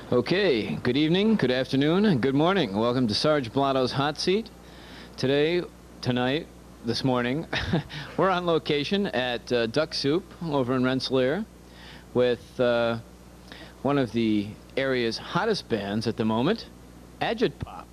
Okay, good evening, good afternoon, and good morning. Welcome to Sarge Blotto's Hot Seat. Tonight, this morning, we're on location at Duck Soup over in Rensselaer with one of the area's hottest bands at the moment, AgitPop.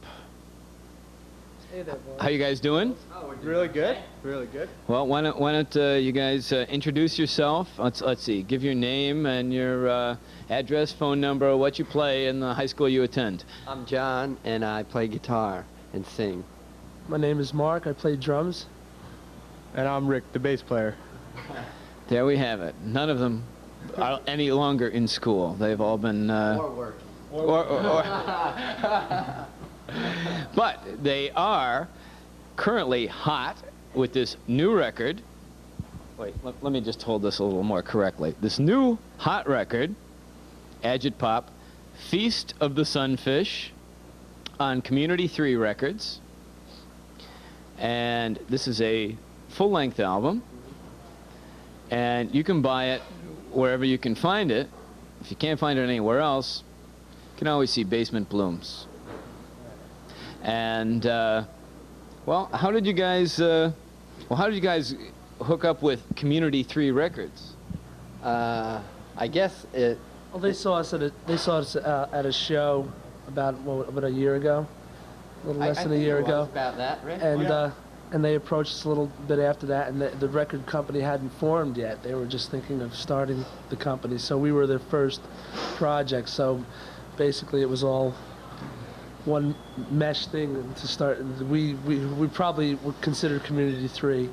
Hey there, boys. How you guys doing? Oh, we're really good. Really good. Well, why don't you guys introduce yourself? Let's see. Give your name and your address, phone number, what you play, and the high school you attend. I'm John, and I play guitar and sing. My name is Mark. I play drums. And I'm Rick, the bass player. There we have it. None of them are any longer in school. They've all been Or working. But they are currently hot with this new record. Wait, let me just hold this a little more correctly. This new hot record, AgitPop, Feast of the Sunfish, on Comm-3 Records. And this is a full-length album. And you can buy it wherever you can find it. If you can't find it anywhere else, you can always see Basement Blooms. And well, how did you guys hook up with Comm-3 Records? I guess it. Well, they saw us at a show about a year ago, a little less than a year ago. About that, Rick. And they approached us a little bit after that, and the record company hadn't formed yet. They were just thinking of starting the company, so we were their first project. So basically, it was all one mesh thing to start. We probably would consider Comm-3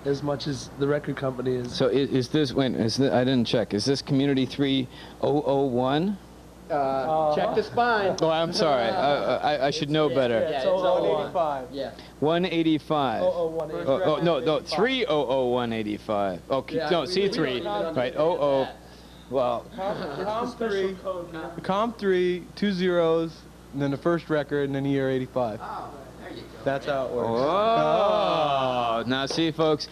as much as the record company is. So is this, I didn't check, is this Comm-3 001? Check the spine. Oh, I'm sorry. I should know better. Yeah, it's 185. Yeah. 185. No, 300-185. Okay, Yeah, no, C3. Right, 00. Well, The Comm-3, 2 zeros, and then the first record, and then the year 85. Oh, there you go. That's how it works. oh. Now see, folks,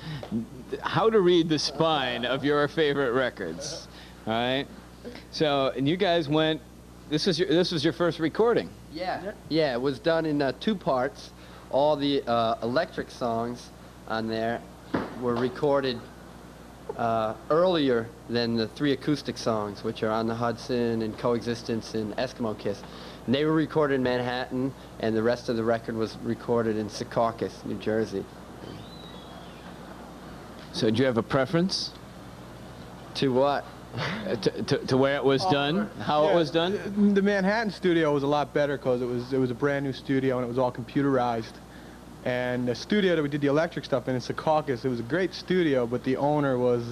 how to read the spine of your favorite records. All right? So, and you guys went, this was your first recording. Yeah. Yeah, it was done in 2 parts. All the electric songs on there were recorded earlier than the 3 acoustic songs, which are On the Hudson and Coexistence and Eskimo Kiss. And they were recorded in Manhattan, and the rest of the record was recorded in Secaucus, New Jersey. So, do you have a preference To what? to where it was done, how it was done? The Manhattan studio was a lot better because it was a brand new studio and it was all computerized. And the studio that we did the electric stuff in Secaucus, it was a great studio, but the owner was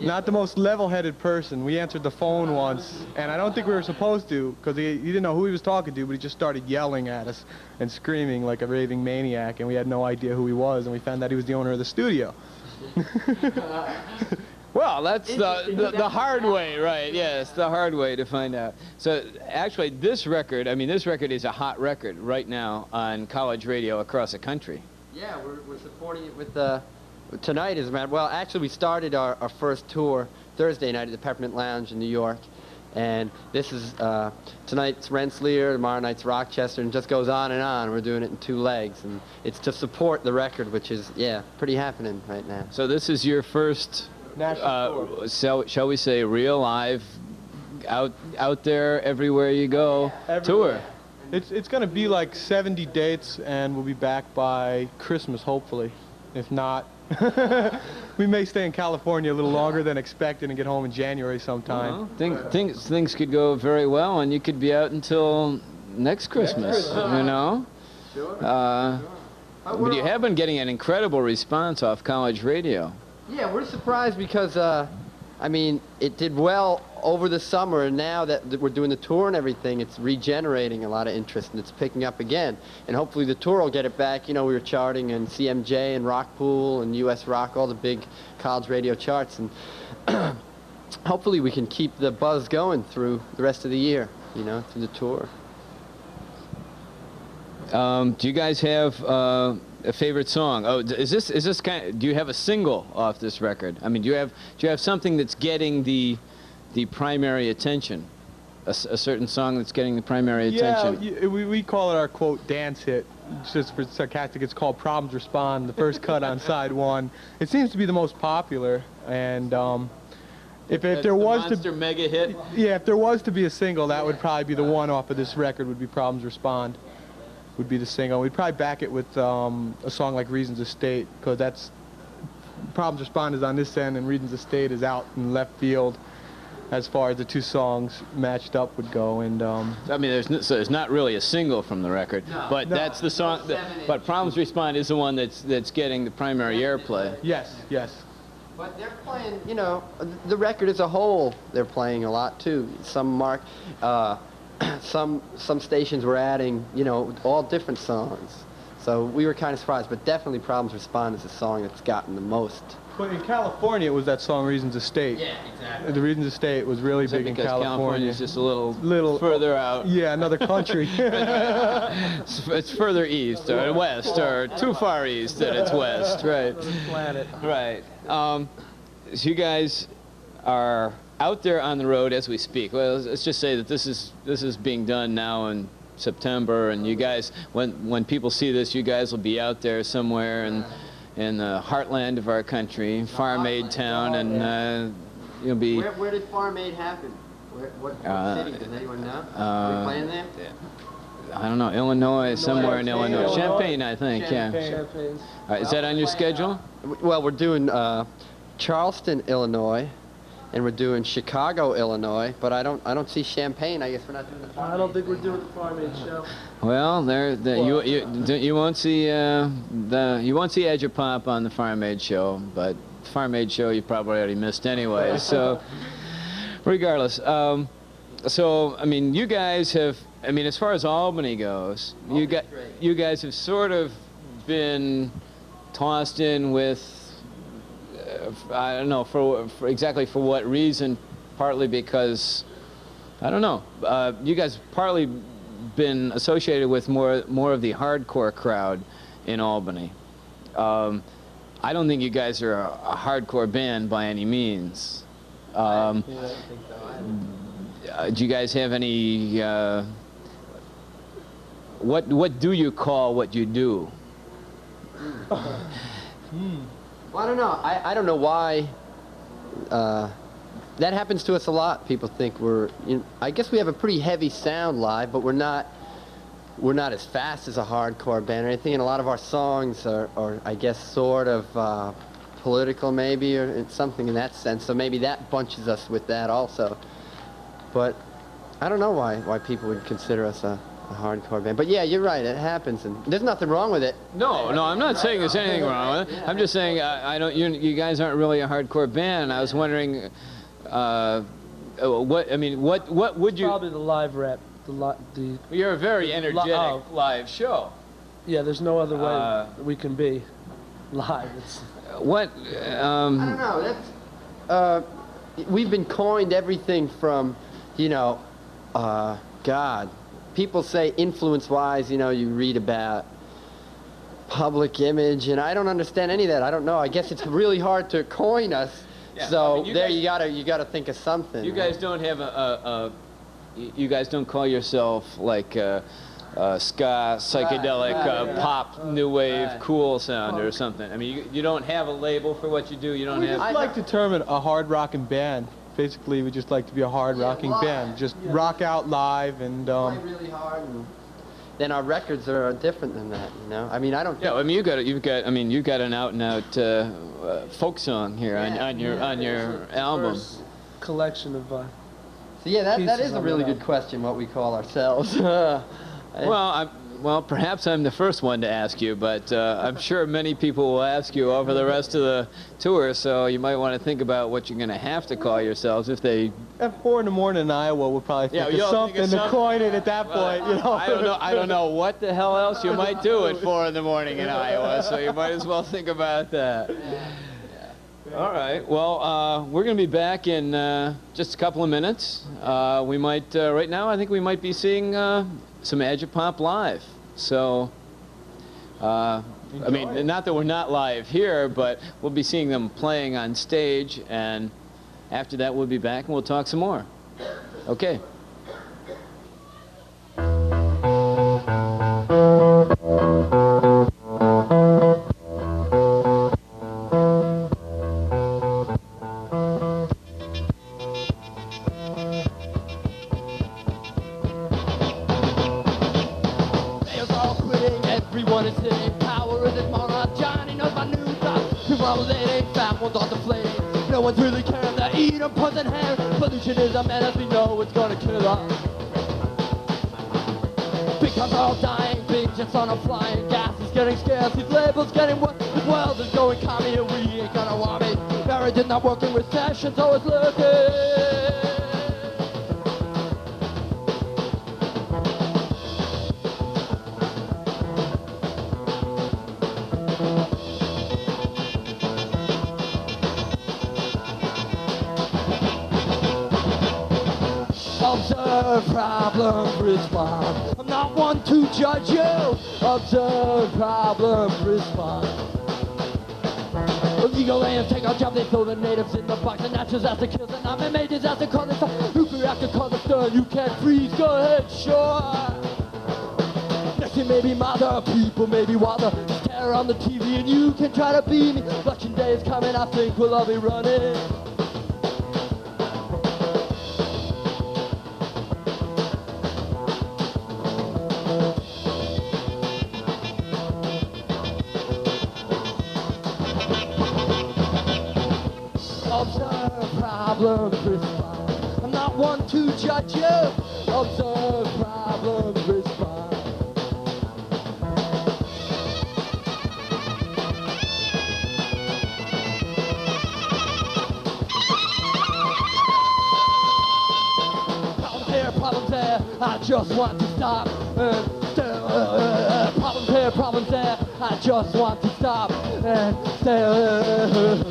not the most level-headed person. We answered the phone once, and I don't think we were supposed to, because he didn't know who he was talking to, but he just started yelling at us and screaming like a raving maniac, and we had no idea who he was, and we found out he was the owner of the studio. Well, that's the hard way, right? Yes, the hard way to find out. So actually, this record is a hot record right now on college radio across the country. Yeah, we're supporting it with tonight as a matter. Well, actually, we started our first tour Thursday night at the Peppermint Lounge in New York, and this is tonight's Rensselaer, tomorrow night's Rochester, and it just goes on and on. We're doing it in 2 legs, and it's to support the record, which is pretty happening right now. So this is your first, shall we say, real live, out there everywhere you go tour. It's going to be like 70 dates, and we'll be back by Christmas, hopefully. If not, we may stay in California a little longer than expected and get home in January sometime. Well, things could go very well, and you could be out until next Christmas, you know? Sure. But you have been getting an incredible response off college radio. Yeah, we're surprised because, I mean, it did well over the summer, and now that we're doing the tour and everything, it's regenerating a lot of interest, and it's picking up again. And hopefully the tour will get it back. You know, we were charting in CMJ and Rockpool and US Rock, all the big college radio charts, and hopefully we can keep the buzz going through the rest of the year, you know, through the tour. Do you guys have a favorite song? Oh, is this kind of, do you have a single off this record? I mean, do you have something that's getting the primary attention? a certain song that's getting the primary attention? Yeah, we call it our, quote, dance hit. Just for sarcastic, it's called Problems Respond, the first cut on side one. It seems to be the most popular, and if there was monster mega hit? Yeah, if there was to be a single, that would probably be the one off of this record, would be Problems Respond, would be the single. We'd probably back it with a song like Reasons of State, because that's, Problems Respond is on this end, and Reasons of State is out in left field, as far as the two songs matched up would go. And I mean, there's not really a single from the record, but that's the song. But Problems Respond is the one that's getting the primary airplay. yes, yes. But they're playing, you know, the record as a whole, they're playing a lot too. Some stations were adding, you know, all different songs. So we were kind of surprised, but definitely Problems Respond is the song that's gotten the most. But in California, it was that song Reasons of State. Yeah, exactly. The Reasons of State was really big in California. California's just a little further out. Yeah, another country. It's further east or west, or too far east that it's west, right? Planet. Right. So you guys are out there on the road as we speak. Well, let's just say that this is being done now in September, and you guys, when people see this, you guys will be out there somewhere in the heartland of our country, Farm Aid town, and you'll be. Where did Farm Aid happen? What city? Does anyone know? Are we playing there? I don't know, Illinois, somewhere in Illinois. Champaign, I think, yeah. Champagne. All right, is that on your schedule? Well, we're doing Charleston, Illinois, and we're doing Chicago, Illinois, but I don't see Champaign. I guess we're not doing the Farm I don't Aid. think we're doing the Farm Aid show. Well, you won't see Agitpop on the Farm Aid show, but the Farm Aid show you probably already missed anyway. So, regardless, so I mean, you guys have. I mean, as far as Albany goes, you guys have sort of been tossed in with. I don't know for exactly for what reason. Partly because, I don't know. You guys partly been associated with more of the hardcore crowd in Albany. I don't think you guys are a hardcore band by any means. I don't think so either. Do you guys have any? What do you call what you do? Well, I don't know. I don't know why. That happens to us a lot. People think we're. You know, I guess we have a pretty heavy sound live, but we're not as fast as a hardcore band or anything. And a lot of our songs are I guess, sort of political, maybe, or something in that sense. So maybe that bunches us with that also. But I don't know why people would consider us a hardcore band. But yeah, you're right, it happens, and there's nothing wrong with it. No, I'm not saying there's anything wrong with it. I'm just saying I don't. You guys aren't really a hardcore band. I was wondering, what would you? Probably the live rep. You're a very energetic live show. Yeah, there's no other way we can be live. It's what? I don't know. That's we've been coined everything from, you know, God. People say influence-wise, you know, you read about public image, and I don't understand any of that. I don't know. I guess it's really hard to coin us. Yeah, so I mean, you gotta think of something. You guys don't have you guys don't call yourself like ska, psychedelic, pop, new wave, cool sound or something. I mean, you don't have a label for what you do. You don't have. I like to term it a hard rocking band. Basically, we just like to be a hard rocking band. Just rock out live and. Play really hard. And then our records are different than that, you know. I mean, I don't. Yeah, I mean, you've got an out and out folk song here on your album. Collection of. So yeah, that is a really good question. What we call ourselves. Well, perhaps I'm the first one to ask you, but I'm sure many people will ask you over the rest of the tour, so you might want to think about what you're going to have to call yourselves if they... At 4 in the morning in Iowa, we'll probably think of something to coin it at that point, you know. I don't know what the hell else you might do at 4 in the morning in Iowa, so you might as well think about that. All right. Well, we're going to be back in just a couple of minutes. We might, right now, I think we might be seeing some Agitpop live. So, I mean, not that we're not live here, but we'll be seeing them playing on stage, and after that we'll be back and we'll talk some more. Okay. what it's in. Power in this moron. Johnny knows my new stuff. Tomorrow they ain't fat ones on the flame. No one's really caring. They eat them, puss and hair. Pollution is a menace. We know it's gonna kill us. Because we're all dying. Big jets on a flying. Gas is getting scarce. These labels getting worse. The world is going commie and we ain't gonna want me. Marriage is not working. Recession, so it's lurking. Observe, problem, respond. I'm not one to judge you. Observe, problem, respond. Illegal aliens take our job, they throw the natives in the box. And natural disaster kills and I'm a major disaster cause it's a nuclear reactor cause it's done. You can't freeze, go ahead, sure. Next thing maybe mother, people maybe water. Stare on the TV and you can try to beat me. Election day is coming, I think we'll all be running. Observe, problems, respond. I'm not one to judge you. Observe, problems, respond. Problems here, problems there. I just want to stop. Problems here, problems there. I just want to stop and stay.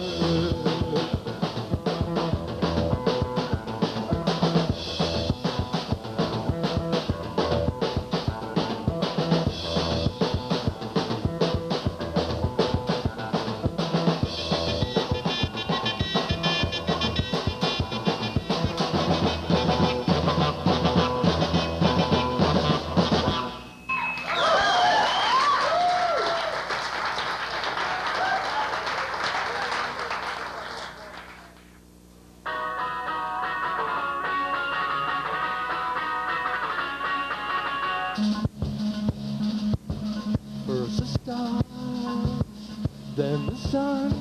First the stars, then the sun.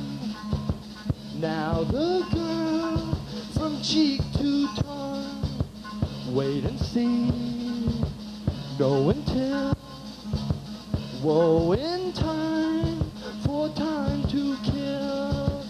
Now the girl from cheek to tongue. Wait and see, know until woe in time for time to kill.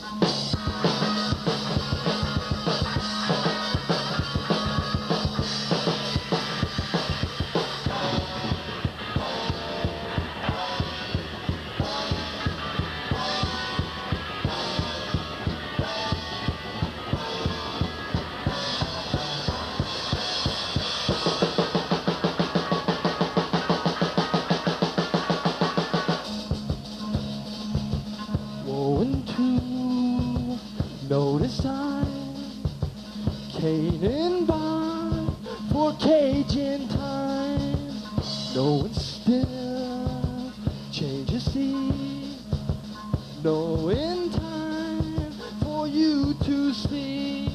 Notice time, Canaan bond for Cajun time. No one still changes sea. No in time for you to see.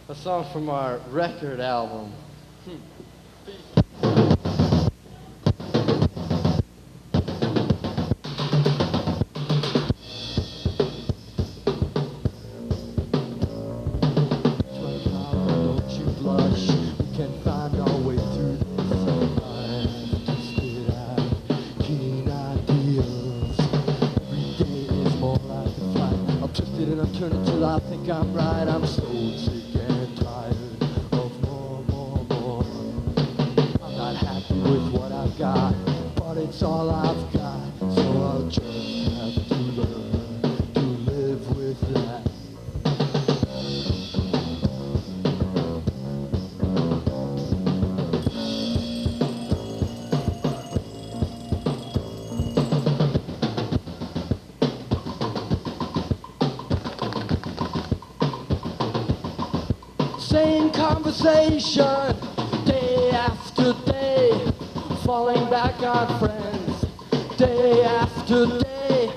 A song from our record album. Don't you blush, we can find our way through this life. Twisted out, keen ideals. Every day is more like a fight. I'm twisted and I'm turning till I think I'm right. I'm so sick. But it's all I've got, so I'll just have to learn to live with that. Same conversation, day after day. Falling back on friends, day after day,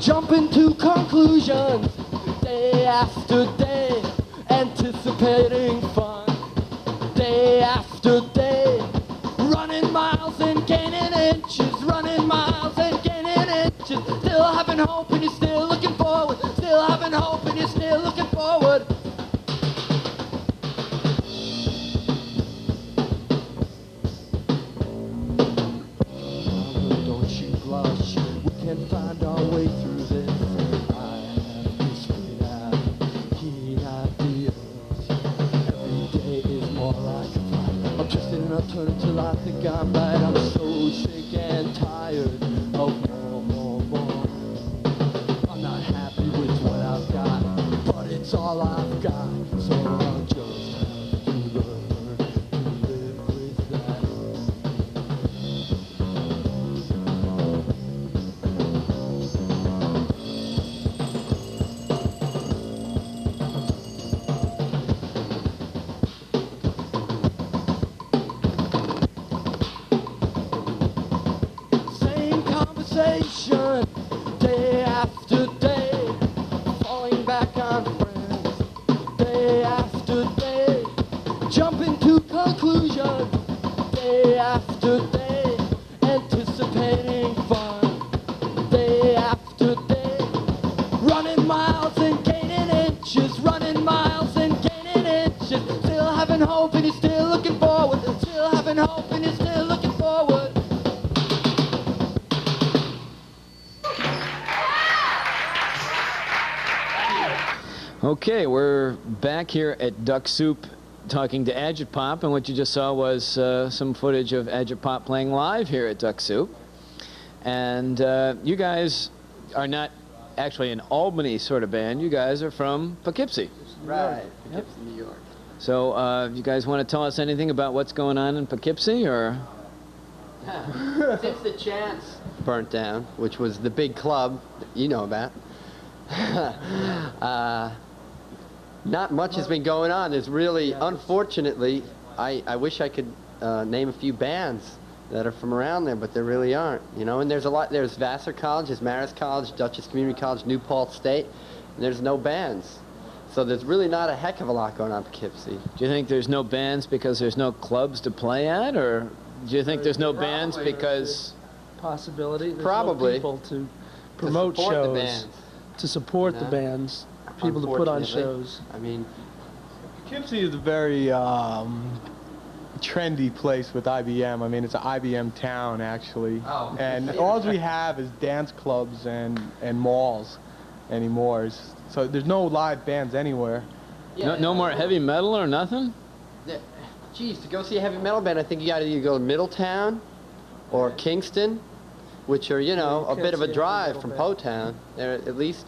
jumping to conclusions, day after day, anticipating fun, day after day, running miles and gaining inches, running miles and gaining inches, still having hope and you're still looking forward, still having hope and you're still looking forward. Don't you blush, we can find our way through this. I have this great keen ideas. Every day is more like a fight. I'm twisting and I'm turning till I think I'm right. I'm so sick and tired of more. I'm not happy with what I've got, but it's all I've got. So I'll just have to learn to live with that. Same conversation, day after day, falling back on friends, day after day, jumping to conclusions, day after day, anticipating fun, day after day, running miles and gaining inches, running miles and gaining inches, still having hope and you're still looking forward, still having hope and you're still looking forward. Okay, we're back here at Duck Soup talking to AgitPop, and what you just saw was some footage of AgitPop playing live here at Duck Soup. And you guys are not actually an Albany sort of band, you guys are from Poughkeepsie. Right, Poughkeepsie, New York. So you guys want to tell us anything about what's going on in Poughkeepsie, or? Since the Chance burnt down, which was the big club that you know about, not much has been going on. There's really, unfortunately, I wish I could name a few bands that are from around there, but there really aren't, you know. And there's a lot. There's Vassar College, there's Marist College, Dutchess Community College, New Paltz State, and there's no bands. So there's really not a heck of a lot going on in Poughkeepsie. Do you think there's no bands because there's no clubs to play at, or do you think there's no bands because? Possibility. There's Probably. no people to promote support the shows, bands. to support the No. bands, people to put on Unfortunately. shows. I mean, Poughkeepsie is a very trendy place with IBM. I mean, it's an IBM town, actually. Oh. And all we have is dance clubs and malls anymore. So there's no live bands anywhere. No more heavy metal or nothing? Geez, to go see a heavy metal band, I think you got to either go to Middletown or Kingston, which are, you know, you a can't bit of see a a drive metal from band. Potown. They're at least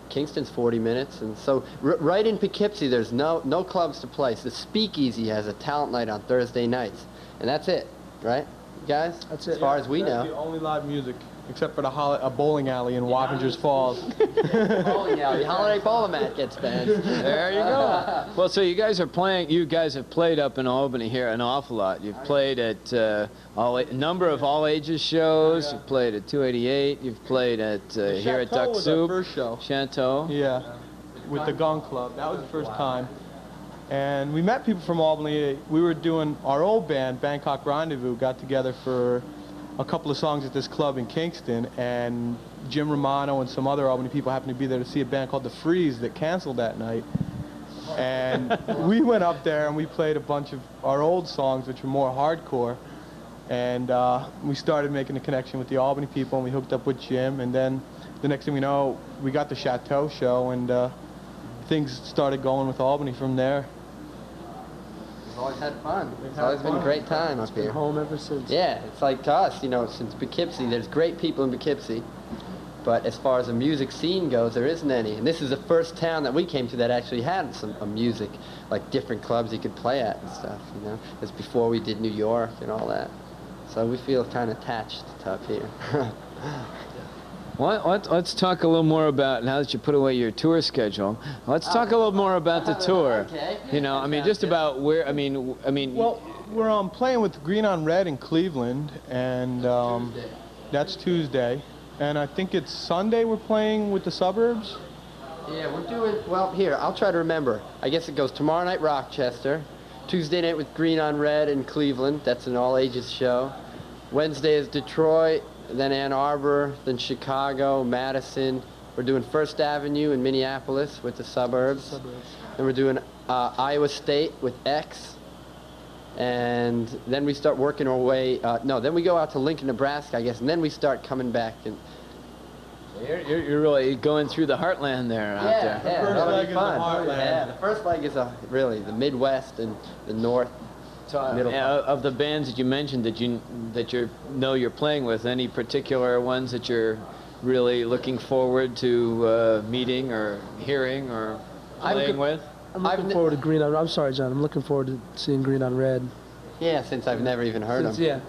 Kingston's 40 minutes, and so right in Poughkeepsie, there's no clubs to play. So the Speakeasy has a talent night on Thursday nights, and that's it, right, you guys? That's it. As far as we That's the know. only live music, except for a bowling alley in Wappingers Falls. Bowling alley, Holiday Bowling Mat gets banned. There you go. Well, so you guys are playing. You guys have played up in Albany here an awful lot. You've played at a number of all ages shows. You've played at 288. You've played at here at Chateau Duck was our Soup. first show. Chateau. Yeah, with the Gun Club. That was the first time. And we met people from Albany. We were doing our old band, Bangkok Rendezvous, got together for a couple of songs at this club in Kingston, and Jim Romano and some other Albany people happened to be there to see a band called The Freeze that canceled that night. And we went up there and we played a bunch of our old songs, which were more hardcore. And we started making a connection with the Albany people, and we hooked up with Jim. And then the next thing we know, we got the Chateau show, and things started going with Albany from there. We've always had fun. It's always been a great time up Been here. home ever since. Yeah, it's like to us, you know, since Poughkeepsie, there's great people in Poughkeepsie, but as far as the music scene goes, there isn't any. And this is the first town that we came to that actually had some music, like different clubs you could play at and stuff, you know. It's before we did New York and all that. So we feel kind of attached to up here. Well, let's talk a little more about, now that you put away your tour schedule, let's talk a little more about the tour. Okay. You know, I mean, just about where, I mean. Well, we're playing with Green on Red in Cleveland, and That's Tuesday. And I think it's Sunday we're playing with the Suburbs. Yeah, we're doing, well, here, I'll try to remember. I guess it goes tomorrow night, Rochester. Tuesday night with Green on Red in Cleveland. That's an all-ages show. Wednesday is Detroit, then Ann Arbor, then Chicago, Madison. We're doing First Avenue in Minneapolis with the Suburbs. Then we're doing Iowa State with X. And then we start working our way, then we go out to Lincoln, Nebraska, I guess, and then we start coming back. And You're really going through the heartland there out there. Yeah, first that'll leg be is the fun. heartland. Yeah, the first leg is really the Midwest and the North. Middle part. Of the bands that you mentioned that you know you're playing with, any particular ones that you're really looking forward to meeting or hearing or playing with? I'm looking forward to Green on. I'm sorry, John. I'm looking forward to seeing Green on Red. Yeah, since I've never even heard them. Yeah.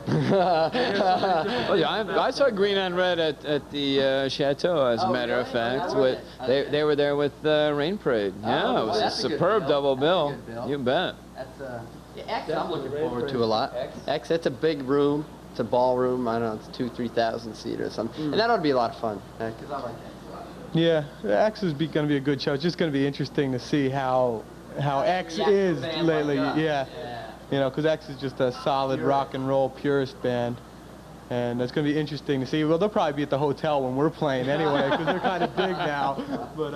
Oh, yeah, I saw Green on Red at the Chateau, as a matter of fact. They were there with Rain Parade. Yeah, it was a that's a good superb bill. double bill. That's a good bill. You bet. That's X I'm looking forward to a lot. X, it's a big room. It's a ballroom. I don't know, it's 2,000-3,000 seat or something. And that ought to be a lot of fun. Because I like X a lot. Yeah, X is going to be a good show. It's just going to be interesting to see how X is lately. Yeah. You know, because X is just a solid rock and roll purist band. And it's going to be interesting to see. Well, they'll probably be at the hotel when we're playing anyway, because they're kind of big now. But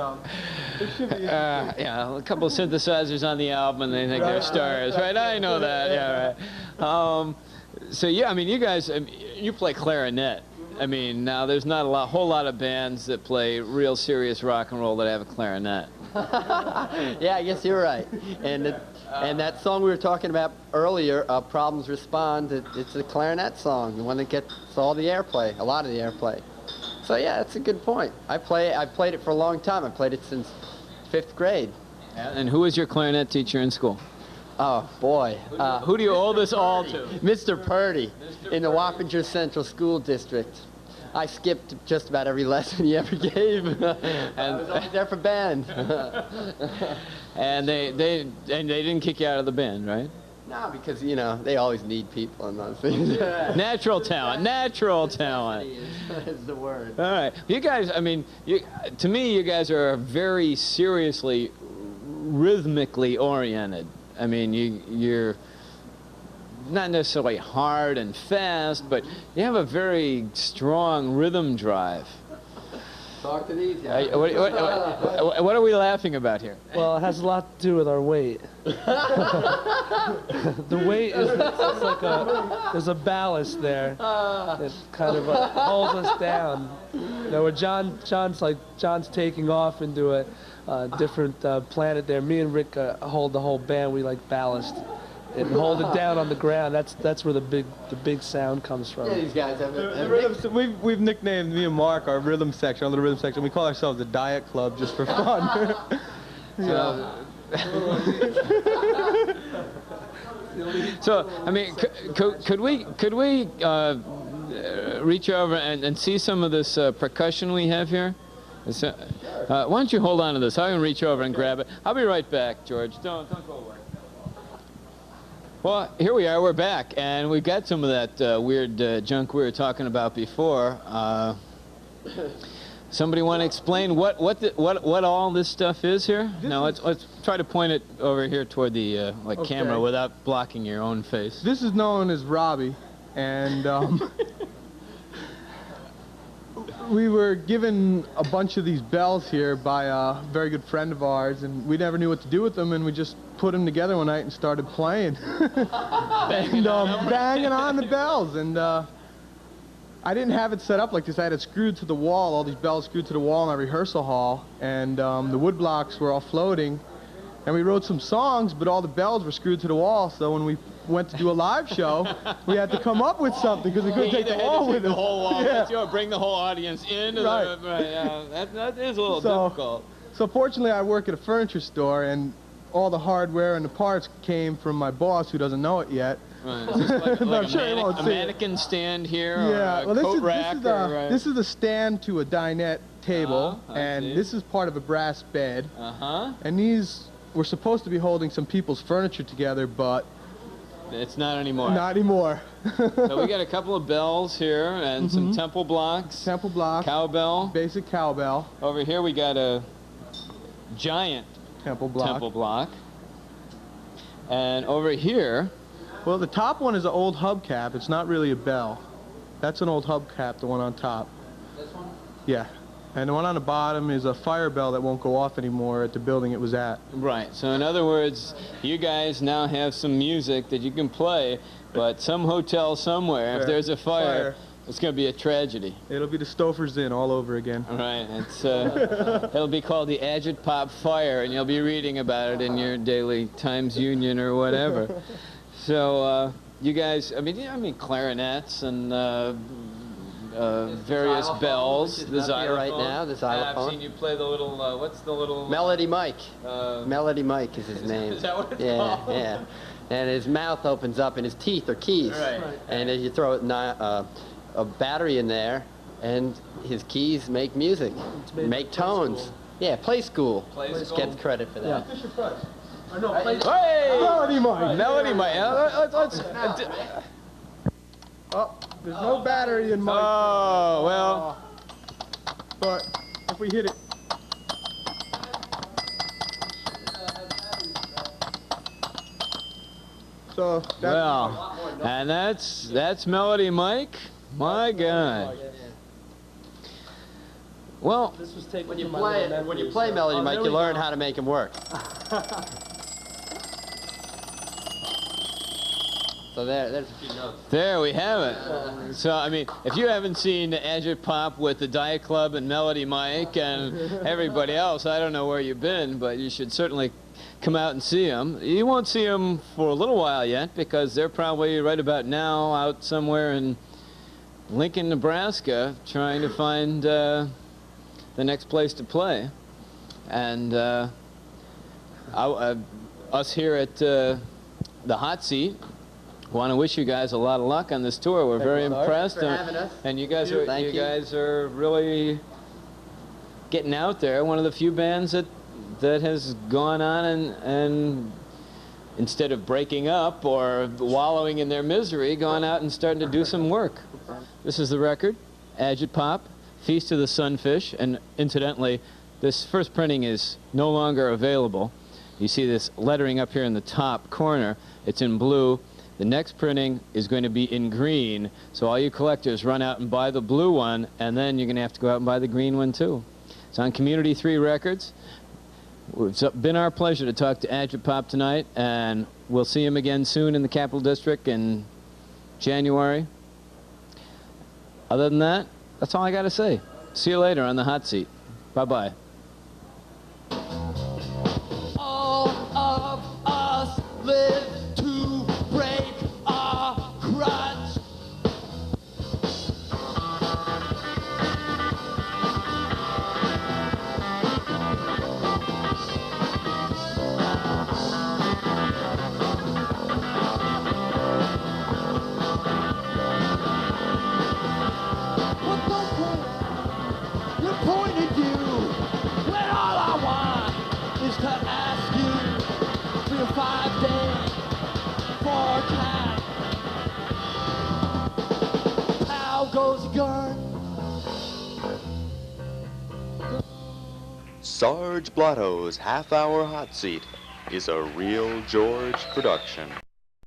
it should be interesting. Yeah, a couple of synthesizers on the album, and they think they're stars, right? I know that. Yeah, right. So yeah, I mean, you guys, you play clarinet. I mean, now there's not a whole lot of bands that play real serious rock and roll that have a clarinet. Yeah, I guess you're right. And that song we were talking about earlier, Problems Respond, it's a clarinet song, the one that gets all the airplay, a lot of the airplay. So yeah, that's a good point. I've played it for a long time. I played it since 5th grade. And who was your clarinet teacher in school? Oh, boy. Who do you owe this all to? Mr. Purdy in the Wappinger Central School District. I skipped just about every lesson he ever gave, and I was always there for band. And they didn't kick you out of the band, right? No, because, you know, they always need people and those things. Natural talent, natural talent. Is the word. All right. You guys, I mean, to me, you guys are very seriously rhythmically oriented. I mean, you're not necessarily hard and fast, but you have a very strong rhythm drive. Talk to these guys. What are we laughing about here? Well, it has a lot to do with our weight. The weight is it's like there's a ballast there that kind of holds us down. You know, where John's taking off into a different planet there. Me and Rick hold the whole band. We like ballast and hold it down on the ground. That's where the big sound comes from. Yeah, these guys have The rhythm, we've nicknamed, me and Mark, our rhythm section, our little rhythm section. We call ourselves the Diet Club just for fun. So, I mean, could we reach over and see some of this percussion we have here? Why don't you hold on to this? I can reach over and grab it. I'll be right back, George. Don't go away. Well, here we are. We're back, and we've got some of that weird junk we were talking about before. Somebody want to explain what all this stuff is here? Now let's try to point it over here toward the camera without blocking your own face. This is known as Robbie, and we were given a bunch of these bells here by a very good friend of ours, and we never knew what to do with them, and we just put them together one night and started playing. Banging on the bells. And I didn't have it set up like this. I had it screwed to the wall, all these bells screwed to the wall in our rehearsal hall, and the wood blocks were all floating. And we wrote some songs, but all the bells were screwed to the wall, so when we went to do a live show, we had to come up with something because we couldn't take the wall with us. The whole wall, Yeah. bring the whole audience into Right. that is a little difficult. So fortunately, I work at a furniture store, and all the hardware and the parts came from my boss, who doesn't know it yet. Right. Is this like I'm sure he won't a see it. mannequin stand here, Yeah, or a coat rack? This is the stand to a dinette table, I and see. this is part of a brass bed. Uh-huh. And these were supposed to be holding some people's furniture together, but It's not anymore. Not anymore. So we got a couple of bells here and some temple blocks. Temple block. Cowbell. Basic cowbell. Over here we got a giant Temple block. temple block. And over here, Well, the top one is an old hubcap. It's not really a bell. That's an old hubcap, the one on top. this one? Yeah. And the one on the bottom is a fire bell that won't go off anymore at the building it was at. Right. So in other words, you guys now have some music that you can play, but some hotel somewhere, if there's a fire, it's going to be a tragedy. It'll be the Stouffer's Inn all over again. Right. It's it'll be called the AgitPop fire, and you'll be reading about it in your daily Times Union or whatever. So you guys, I mean clarinets and various xylophone, bells. which The is up here xylophone. right now, the xylophone. I've seen you play the little. What's the little? Melody Mike. Uh, Melody Mike is his name. Is that what it's yeah, called? Yeah. And his mouth opens up and his teeth are keys. Right. And if you throw a battery in there, and his keys make music, made make by Play tones. School. Yeah, Play School. Play School. Gets credit for that. Fisher Price. Or no, play. Hey! Melody Mike. Melody Mike. Let's. Oh, there's no battery in Mike. Oh well. But if we hit it. So that's Well, and that's Melody Mike. My God. Well, This was taken When you from my play little when you nephew, play so- Melody Oh, Mike, there you we learn go. how to make them work. So there's a few notes. there we have it. So, I mean, if you haven't seen AgitPop with the Diet Club and Melody Mike and everybody else, I don't know where you've been, but you should certainly come out and see them. You won't see them for a little while yet because they're probably right about now out somewhere in Lincoln, Nebraska, trying to find the next place to play. And us here at the Hotseat want to wish you guys a lot of luck on this tour. We're very impressed, for having us. and you guys Thank you. guys are really getting out there. One of the few bands that has gone on and instead of breaking up or wallowing in their misery, gone out and starting to do some work. This is the record, AgitPop, Feast of the Sunfish, and incidentally, this first printing is no longer available. You see this lettering up here in the top corner. It's in blue. The next printing is going to be in green, so all you collectors run out and buy the blue one, and then you're going to have to go out and buy the green one too. It's on Comm-3 Records. It's been our pleasure to talk to AgitPop tonight, and we'll see him again soon in the Capital District in January. Other than that, that's all I got to say. See you later on the Hotseat. Bye-bye. All of us live to break our crutch. But don't point your point of view when all I want is to ask you for your 5-day forecast. How goes your gun? Sarge Blotto's Half-Hour Hot Seat is a real George production.